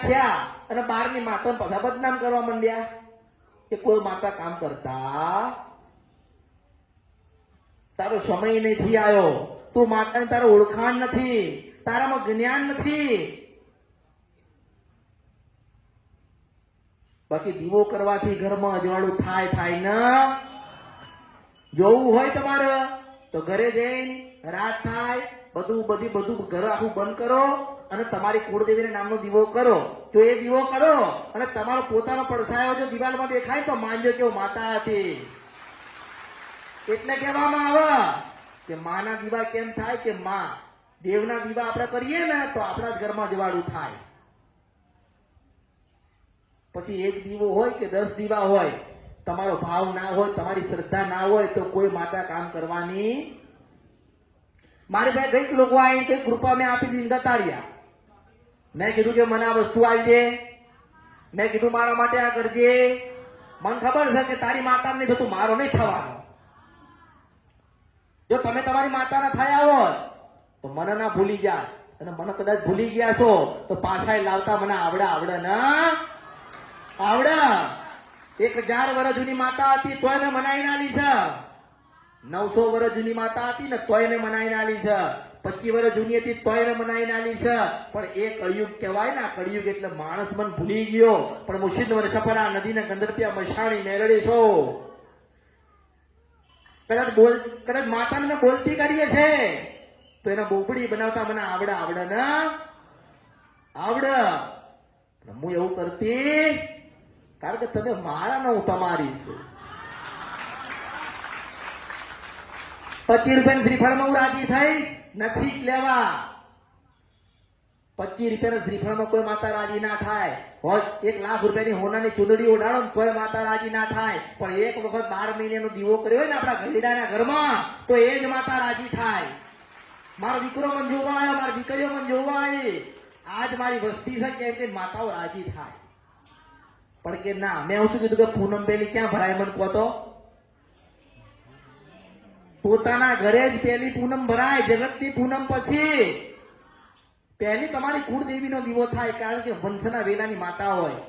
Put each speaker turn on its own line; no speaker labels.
થયા અને 12મી માતા પાછા બદનામ કરવા માંડ્યા કે કોઈ માતા કામ કરતા, તારો સમય નથી આવ્યો, તું માતાને તારો ઓળખાણ નથી, તારામાં જ્ઞાન નથી. બાકી દીવો કરવાથી ઘરમાં અજવાળું થાય ને. જોવું હોય તમારે તો ઘરે જઈને રાત થાય બધું ઘર આખું બંધ કરો અને તમારી કુળદેવીના નામનો દીવો કરો. જો એ દીવો કરો અને તમારો પોતાનો પડછાયો જો દિવાલમાં દેખાય તો માનજો કે માતા હતી. એટલે કહેવામાં આવે કે માના દીવા કેમ થાય કે માં દેવના દીવા આપણે કરીએ ને તો આપણા જ ઘરમાં જવાળું થાય. પછી એક દીવો હોય કે 10 દીવા હોય, તમારો ભાવ ના હોય, તમારી શ્રદ્ધા ના હોય તો કોઈ માતા કામ કરવાની. મારી ભાઈ કઈક લોકો આવી કે કૃપા મેં આપી દીધી ગતાર્યા. મેં કીધું કે મને આ વસ્તુ આવી દે, મેં કીધું મારા માટે આ કરજે. મને ખબર છે કે તારી માતા નહીં થતું, મારો નહીં થવાનો. જો તમે તમારી માતાના થયા હોત તો મને ના ભૂલી જા, અને મને કદાચ ભૂલી ગયા છો તો પાછા લાવતા મને આવડે ના આવડે. 1000 વર્ષ જૂની માતા હતી તોય મેં મનાઈ ના લી છે. 900 વર્ષ જૂની માતા હતી ને તોય મેં મનાઈ ના લી છે. 25 વર્ષ જૂની હતી તોય મેં મનાઈ ના લી છે. પણ એ કળિયુગ કહેવાય ને, કળિયુગ એટલે માણસ મન ભૂલી ગયો. પણ મુશિદ વર્ષ પર આ નદીને ગંદરપિયા મશાણી મેળડી છો. કદાચ માતાને મેં બોલતી કરીએ છે તો એને બોબડી બનાવતા મને આવડે ને આવડે. હું એવું કરતી કારણ કે તમે મારા ન હું તમારી છું. 25 રૂપિયાના શ્રીફળમાં હું રાજી થઈશ નથી લેવા. 25 રૂપિયાના શ્રીફળમાં કોઈ માતા રાજી ના થાય. 1 લાખ રૂપિયાની હોનાની ચૂંદડી ઉડાડો ને તોય માતા રાજી ના થાય. પણ એક વખત 12 મહિનાનો દીવો કર્યો હોય ને આપણા ગઢીડાના ઘરમાં તો એ જ માતા રાજી થાય. મારો દીકરો મને જોવા આવ્યો, મારી દીકરીઓ મને જોવા આવી, આજ મારી વસ્તી છે કેમ કે માતાઓ રાજી થાય. પણ કે ના, મેં શું કીધું કે પૂનમ પેલી ક્યાં ભરાય મને કહો તો? પોતાના ઘરે જ પહેલી પૂનમ ભરાય. જગતની પૂનમ પછી પહેલી તમારી કુળદેવીનો દીવો થાય, કારણ કે વંશના વેલાની માતા હોય.